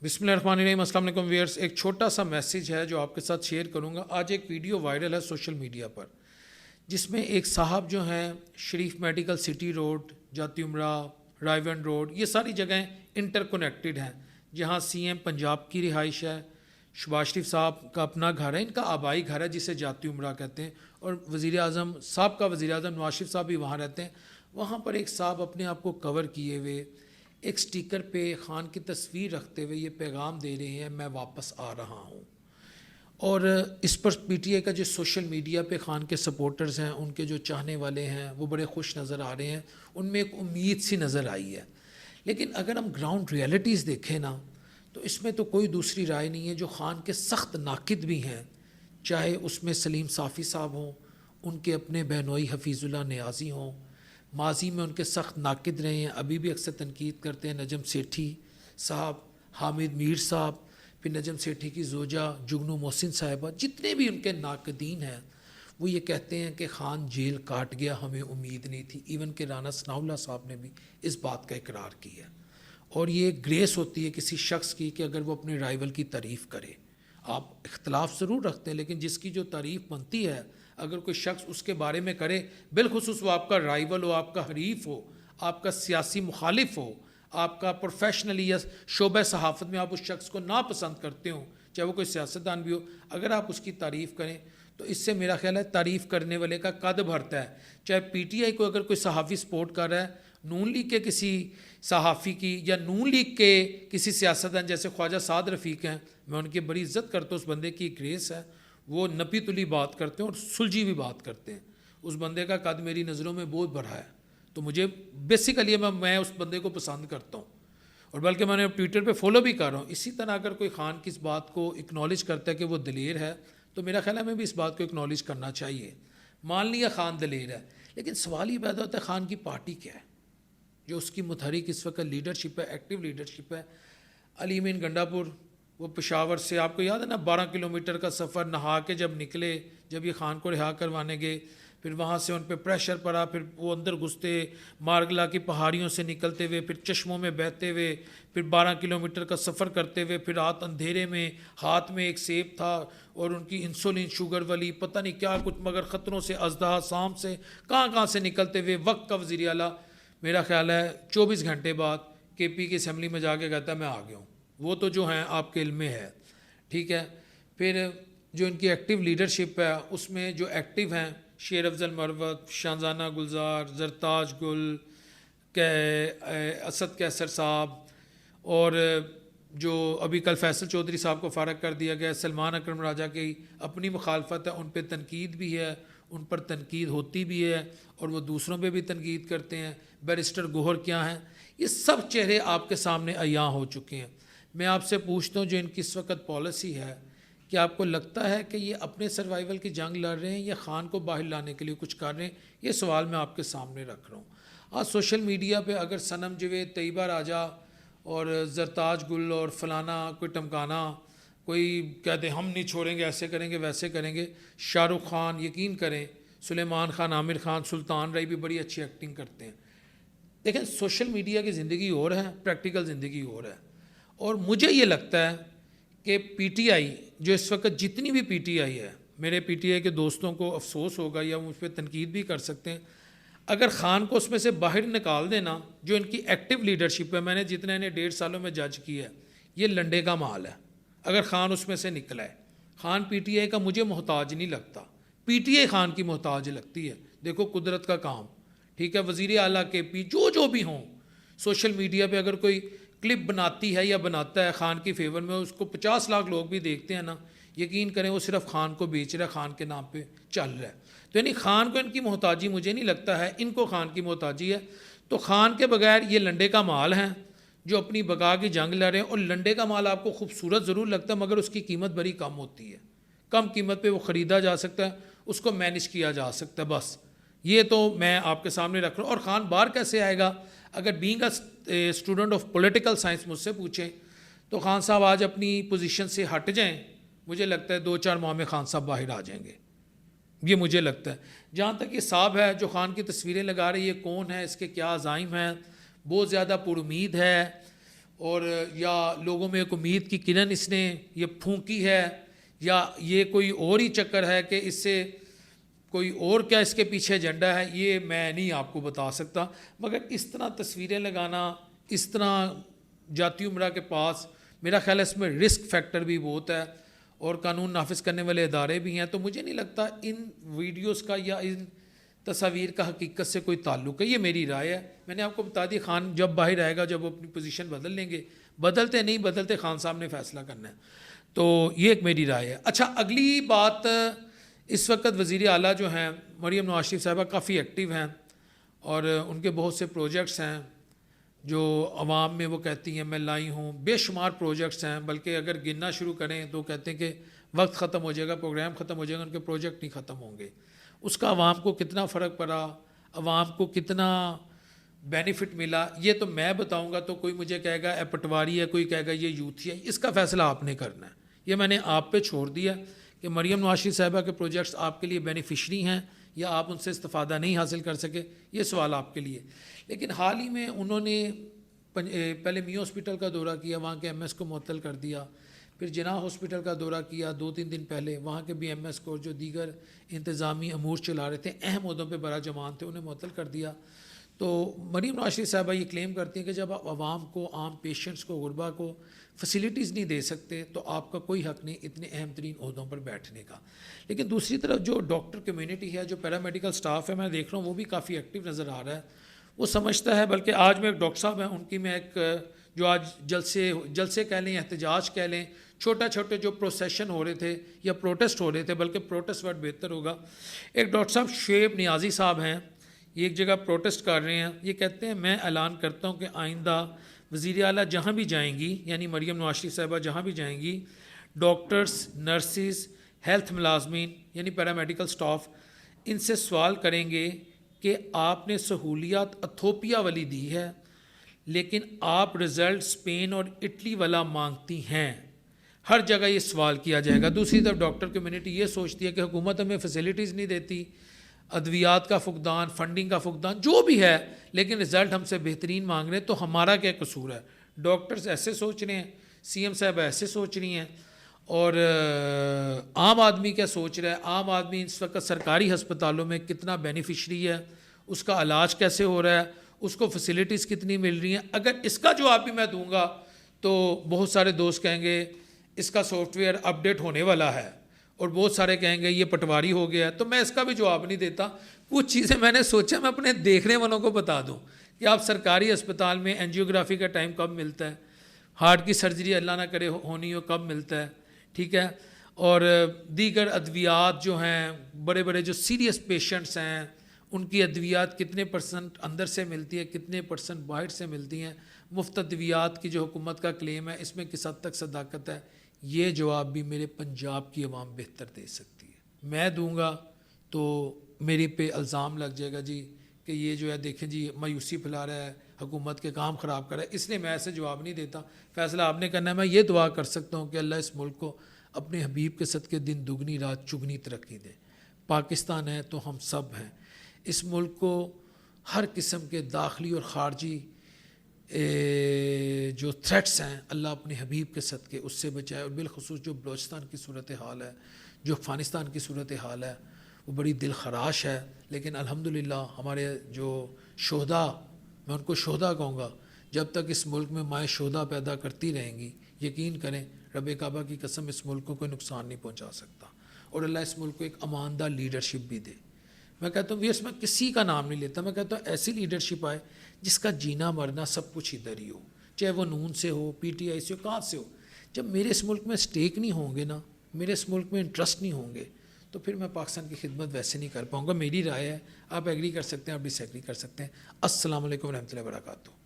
بسم اللہ الرحمن الرحیم. السلام علیکم ویئرس. ایک چھوٹا سا میسیج ہے جو آپ کے ساتھ شیئر کروں گا. آج ایک ویڈیو وائرل ہے سوشل میڈیا پر جس میں ایک صاحب جو ہیں شریف میڈیکل سٹی روڈ، جاتی امرا، رائیون روڈ، یہ ساری جگہیں انٹر کنیکٹڈ ہیں جہاں سی ایم پنجاب کی رہائش ہے، شہباز شریف صاحب کا اپنا گھر ہے، ان کا آبائی گھر ہے جسے جاتی امرا کہتے ہیں، اور وزیر اعظم صاحب کا وزیر اعظم نواز شریف صاحب بھی وہاں رہتے ہیں. وہاں پر ایک صاحب اپنے آپ کو کور کیے ہوئے ایک سٹیکر پہ خان کی تصویر رکھتے ہوئے یہ پیغام دے رہے ہیں میں واپس آ رہا ہوں. اور اس پر پی ٹی آئی کا جو سوشل میڈیا پہ خان کے سپورٹرز ہیں، ان کے جو چاہنے والے ہیں، وہ بڑے خوش نظر آ رہے ہیں، ان میں ایک امید سی نظر آئی ہے. لیکن اگر ہم گراؤنڈ ریئلٹیز دیکھیں نا تو اس میں تو کوئی دوسری رائے نہیں ہے. جو خان کے سخت ناقد بھی ہیں، چاہے اس میں سلیم صافی صاحب ہوں، ان کے اپنے بہنوئی حفیظ اللہ نیازی ہوں، ماضی میں ان کے سخت ناقد رہے ہیں، ابھی بھی اکثر تنقید کرتے ہیں، نجم سیٹھی صاحب، حامد میر صاحب، پھر نجم سیٹھی کی زوجہ جگنو محسن صاحبہ، جتنے بھی ان کے ناقدین ہیں وہ یہ کہتے ہیں کہ خان جیل کاٹ گیا، ہمیں امید نہیں تھی. ایون کہ رانا ثناء اللہ صاحب نے بھی اس بات کا اقرار کیا. اور یہ گریس ہوتی ہے کسی شخص کی کہ اگر وہ اپنے رائیول کی تعریف کرے. آپ اختلاف ضرور رکھتے ہیں لیکن جس کی جو تعریف بنتی ہے، اگر کوئی شخص اس کے بارے میں کرے، بالخصوص وہ آپ کا رائیول ہو، آپ کا حریف ہو، آپ کا سیاسی مخالف ہو، آپ کا پروفیشنلی یا شعبہ صحافت میں آپ اس شخص کو ناپسند کرتے ہوں، چاہے وہ کوئی سیاستدان بھی ہو، اگر آپ اس کی تعریف کریں تو اس سے میرا خیال ہے تعریف کرنے والے کا قد بڑھتا ہے. چاہے پی ٹی آئی کو اگر کوئی صحافی سپورٹ کر رہا ہے، نون لیگ کے کسی صحافی کی یا نون لیگ کے کسی سیاستدان جیسے خواجہ سعد رفیق ہیں، میں ان کی بڑی عزت کرتا ہوں، اس بندے کی گریس ہے، وہ نپی تلی بات کرتے ہیں اور سلجھی بھی بات کرتے ہیں. اس بندے کا قد میری نظروں میں بہت بڑا ہے، تو مجھے بیسیکلی میں اس بندے کو پسند کرتا ہوں، اور بلکہ میں نے ٹویٹر پہ فالو بھی کر رہا ہوں. اسی طرح اگر کوئی خان کی اس بات کو اکنالج کرتا ہے کہ وہ دلیر ہے تو میرا خیال ہے ہمیں بھی اس بات کو اکنالج کرنا چاہیے. مان لیا خان دلیر ہے، لیکن سوال یہ پیدا ہوتا ہے خان کی پارٹی کیا ہے جو اس کی متحرک اس وقت لیڈرشپ ہے، ایکٹیو لیڈرشپ ہے. علی امین گنڈا پور، وہ پشاور سے، آپ کو یاد ہے نا 12 کلومیٹر کا سفر نہا کے جب نکلے، جب یہ خان کو رہا کروانے گئے، پھر وہاں سے ان پہ پریشر پڑا، پھر وہ اندر گھستے مارگلا کی پہاڑیوں سے نکلتے ہوئے، پھر چشموں میں بہتے ہوئے، پھر 12 کلومیٹر کا سفر کرتے ہوئے، پھر رات اندھیرے میں ہاتھ میں ایک سیب تھا اور ان کی انسولین شوگر والی پتہ نہیں کیا کچھ، مگر خطروں سے ازدہا سام سے کہاں سے نکلتے ہوئے وقت کا وزیر اعلیٰ میرا خیال ہے 24 گھنٹے بعد کے پی کی اسمبلی میں جا کے کہتا ہے میں آ گیا ہوں. وہ تو جو ہیں آپ کے علم میں ہے، ٹھیک ہے. پھر جو ان کی ایکٹیو لیڈرشپ ہے اس میں جو ایکٹیو ہیں شیر افضل مروت، شاہزانہ گلزار، زرتاج گل، اسد کیسر صاحب، اور جو ابھی کل فیصل چودھری صاحب کو فارغ کر دیا گیا، سلمان اکرم راجہ کی اپنی مخالفت ہے، ان پہ تنقید بھی ہے، ان پر تنقید ہوتی بھی ہے اور وہ دوسروں پہ بھی تنقید کرتے ہیں. بیرسٹر گوہر کیا ہیں، یہ سب چہرے آپ کے سامنے عیاں ہو چکے ہیں. میں آپ سے پوچھتا ہوں جو ان کی اس وقت پالیسی ہے، کیا آپ کو لگتا ہے کہ یہ اپنے سروائیول کی جنگ لڑ رہے ہیں یا خان کو باہر لانے کے لیے کچھ کر رہے ہیں؟ یہ سوال میں آپ کے سامنے رکھ رہا ہوں. آج سوشل میڈیا پہ اگر صنم جاوید، طیبہ راجہ اور زرتاج گل اور فلانا کوئی ٹمکانا کوئی کہتے ہیں ہم نہیں چھوڑیں گے، ایسے کریں گے ویسے کریں گے، شاہ رخ خان یقین کریں، سلیمان خان، عامر خان، سلطان رائی بھی بڑی اچھی ایکٹنگ کرتے ہیں. دیکھیں سوشل میڈیا کی زندگی اور ہے، پریکٹیکل زندگی اور ہے. اور مجھے یہ لگتا ہے کہ پی ٹی آئی جو اس وقت جتنی بھی پی ٹی آئی ہے، میرے پی ٹی آئی کے دوستوں کو افسوس ہوگا یا مجھ پہ تنقید بھی کر سکتے ہیں، اگر خان کو اس میں سے باہر نکال دینا، جو ان کی ایکٹیو لیڈرشپ ہے، میں نے جتنے انہیں 1.5 سالوں میں جج کیا ہے، یہ لنڈے کا مال ہے. اگر خان اس میں سے نکلا ہے، خان پی ٹی آئی کا مجھے محتاج نہیں لگتا، پی ٹی آئی خان کی محتاج لگتی ہے. دیکھو قدرت کا کام، ٹھیک ہے، وزیر اعلیٰ کے پی جو بھی ہوں، سوشل میڈیا پہ اگر کوئی کلپ بناتی ہے یا بناتا ہے خان کی فیور میں، اس کو 50 لاکھ لوگ بھی دیکھتے ہیں نا، یقین کریں وہ صرف خان کو بیچ رہا ہے، خان کے نام پہ چل رہا ہے. تو یعنی خان کو ان کی محتاجی مجھے نہیں لگتا ہے، ان کو خان کی محتاجی ہے. تو خان کے بغیر یہ لنڈے کا مال ہیں جو اپنی بقا کی جنگ لڑ رہے ہیں. اور لنڈے کا مال آپ کو خوبصورت ضرور لگتا ہے مگر اس کی قیمت بڑی کم ہوتی ہے، کم قیمت پہ وہ خریدا جا سکتا ہے، اس کو مینیج کیا جا سکتا ہے. بس یہ تو میں آپ کے سامنے رکھ رہا ہوں. اور خان باہر کیسے آئے گا؟ اگر being a student of political science مجھ سے پوچھیں تو خان صاحب آج اپنی پوزیشن سے ہٹ جائیں، مجھے لگتا ہے 2-4 ماہ میں خان صاحب باہر آ جائیں گے، یہ مجھے لگتا ہے. جہاں تک یہ صاحب ہے جو خان کی تصویریں لگا رہی ہے، کون ہے، اس کے کیا عزائم ہیں، بہت زیادہ پر امید ہے اور یا لوگوں میں ایک امید کی کرن اس نے یہ پھونکی ہے یا یہ کوئی اور ہی چکر ہے کہ اس سے کوئی اور کیا اس کے پیچھے ایجنڈا ہے، یہ میں نہیں آپ کو بتا سکتا. مگر اس طرح تصویریں لگانا، اس طرح جاتی عمرہ کے پاس، میرا خیال ہے اس میں رسک فیکٹر بھی بہت ہے اور قانون نافذ کرنے والے ادارے بھی ہیں. تو مجھے نہیں لگتا ان ویڈیوز کا یا ان تصاویر کا حقیقت سے کوئی تعلق ہے. یہ میری رائے ہے. میں نے آپ کو بتا دی، خان جب باہر آئے گا، جب وہ اپنی پوزیشن بدل لیں گے، بدلتے نہیں بدلتے خان صاحب نے فیصلہ کرنا ہے. تو یہ ایک میری رائے ہے. اچھا، اگلی بات، اس وقت وزیر اعلیٰ جو ہیں مریم نواز شریف صاحبہ کافی ایکٹیو ہیں اور ان کے بہت سے پروجیکٹس ہیں جو عوام میں وہ کہتی ہیں میں لائی ہوں. بے شمار پروجیکٹس ہیں، بلکہ اگر گننا شروع کریں تو کہتے ہیں کہ وقت ختم ہو جائے گا، پروگرام ختم ہو جائے گا، ان کے پروجیکٹ نہیں ختم ہوں گے. اس کا عوام کو کتنا فرق پڑا، عوام کو کتنا بینیفٹ ملا، یہ تو میں بتاؤں گا تو کوئی مجھے کہے گا اے پٹواری ہے، کوئی کہے گا یہ یوتھی ہے. اس کا فیصلہ آپ نے کرنا ہے. یہ میں نے آپ پہ چھوڑ دیا کہ مریم نواز شریف صاحبہ کے پروجیکٹس آپ کے لیے بینیفیشری ہیں یا آپ ان سے استفادہ نہیں حاصل کر سکے، یہ سوال آپ کے لیے. لیکن حال ہی میں انہوں نے پہلے میو ہاسپٹل کا دورہ کیا، وہاں کے ایم ایس کو معطل کر دیا. پھر جناح ہاسپٹل کا دورہ کیا 2-3 دن پہلے، وہاں کے بی ایم ایس کو جو دیگر انتظامی امور چلا رہے تھے، اہم عہدوں پہ برا جمان تھے، انہیں معطل کر دیا. تو مریم نواز شریف صاحبہ یہ کلیم کرتی ہیں کہ جب آپ عوام کو، عام پیشنٹس کو، غربا کو فیسلٹیز نہیں دے سکتے تو آپ کا کوئی حق نہیں اتنے اہم ترین عہدوں پر بیٹھنے کا. لیکن دوسری طرف جو ڈاکٹر کمیونٹی ہے، جو پیرامیڈیکل سٹاف ہے، میں دیکھ رہا ہوں وہ بھی کافی ایکٹیو نظر آ رہا ہے. وہ سمجھتا ہے، بلکہ آج میں ایک ڈاکٹر صاحب ہیں، ان کی میں ایک جو آج جلسے کہہ لیں، احتجاج کہہ لیں، چھوٹے جو پروسیشن ہو رہے تھے یا پروٹیسٹ ہو رہے تھے، بلکہ پروٹیسٹ ورڈ بہتر ہوگا. ایک ڈاکٹر صاحب شعیب نیازی صاحب ہیں، یہ ایک جگہ پروٹیسٹ کر رہے ہیں. یہ کہتے ہیں میں اعلان کرتا ہوں کہ آئندہ وزیر اعلیٰ جہاں بھی جائیں گی، یعنی مریم نواز شریف صاحبہ جہاں بھی جائیں گی، ڈاکٹرز، نرسز، ہیلتھ ملازمین یعنی پیرامیڈیکل سٹاف، ان سے سوال کریں گے کہ آپ نے سہولیات اتھوپیا والی دی ہے لیکن آپ رزلٹ اسپین اور اٹلی والا مانگتی ہیں. ہر جگہ یہ سوال کیا جائے گا. دوسری طرف ڈاکٹر کمیونٹی یہ سوچتی ہے کہ حکومت ہمیں فیسلٹیز نہیں دیتی، ادویات کا فقدان، فنڈنگ کا فقدان جو بھی ہے، لیکن رزلٹ ہم سے بہترین مانگ رہے ہیں، تو ہمارا کیا قصور ہے. ڈاکٹرز ایسے سوچ رہے ہیں، سی ایم صاحب ایسے سوچ رہی ہیں، اور عام آدمی کیا سوچ رہا ہے. عام آدمی اس وقت سرکاری ہسپتالوں میں کتنا بینیفیشری ہے، اس کا علاج کیسے ہو رہا ہے، اس کو فیسلٹیز کتنی مل رہی ہیں. اگر اس کا جواب بھی میں دوں گا تو بہت سارے دوست کہیں گے اس کا سافٹ ویئر اپ ڈیٹ ہونے والا ہے، اور بہت سارے کہیں گے یہ پٹواری ہو گیا ہے. تو میں اس کا بھی جواب نہیں دیتا. کچھ چیزیں میں نے سوچا میں اپنے دیکھنے والوں کو بتا دوں کہ آپ سرکاری اسپتال میں اینجیوگرافی کا ٹائم کب ملتا ہے، ہارٹ کی سرجری اللہ نہ کرے ہونی ہو کب ملتا ہے، ٹھیک ہے، اور دیگر ادویات جو ہیں، بڑے جو سیریس پیشنٹس ہیں ان کی ادویات کتنے پرسنٹ اندر سے ملتی ہے، کتنے پرسنٹ باہر سے ملتی ہیں. مفت ادویات کی جو حکومت کا کلیم ہے، اس میں کس حد تک صداقت ہے، یہ جواب بھی میرے پنجاب کی عوام بہتر دے سکتی ہے. میں دوں گا تو میرے پہ الزام لگ جائے گا جی کہ یہ جو ہے دیکھیں جی مایوسی پھیلا رہا ہے، حکومت کے کام خراب کر رہا ہے. اس لیے میں ایسے جواب نہیں دیتا. فیصلہ آپ نے کرنا ہے. میں یہ دعا کر سکتا ہوں کہ اللہ اس ملک کو اپنے حبیب کے صدقے دن دگنی رات چگنی ترقی دے. پاکستان ہے تو ہم سب ہیں. اس ملک کو ہر قسم کے داخلی اور خارجی جو تھریٹس ہیں اللہ اپنے حبیب کے صدقے اس سے بچائے. اور بالخصوص جو بلوچستان کی صورتحال ہے، جو افغانستان کی صورتحال ہے، وہ بڑی دل خراش ہے. لیکن الحمدللہ ہمارے جو شہداء، میں ان کو شہداء کہوں گا، جب تک اس ملک میں مائیں شہداء پیدا کرتی رہیں گی، یقین کریں رب کعبہ کی قسم اس ملک کو کوئی نقصان نہیں پہنچا سکتا. اور اللہ اس ملک کو ایک اماندہ لیڈرشپ بھی دے. میں کہتا ہوں ویئرس میں کسی کا نام نہیں لیتا، میں کہتا ہوں ایسی لیڈرشپ آئے جس کا جینا مرنا سب کچھ ادھر ہی ہو، چاہے وہ نون سے ہو، پی ٹی آئی سے ہو، کہاں سے ہو. جب میرے اس ملک میں سٹیک نہیں ہوں گے نا، میرے اس ملک میں انٹرسٹ نہیں ہوں گے، تو پھر میں پاکستان کی خدمت ویسے نہیں کر پاؤں گا. میری رائے ہے، آپ ایگری کر سکتے ہیں، آپ ڈس ایگری کر سکتے ہیں. السلام علیکم ورحمۃ اللہ وبرکاتہ.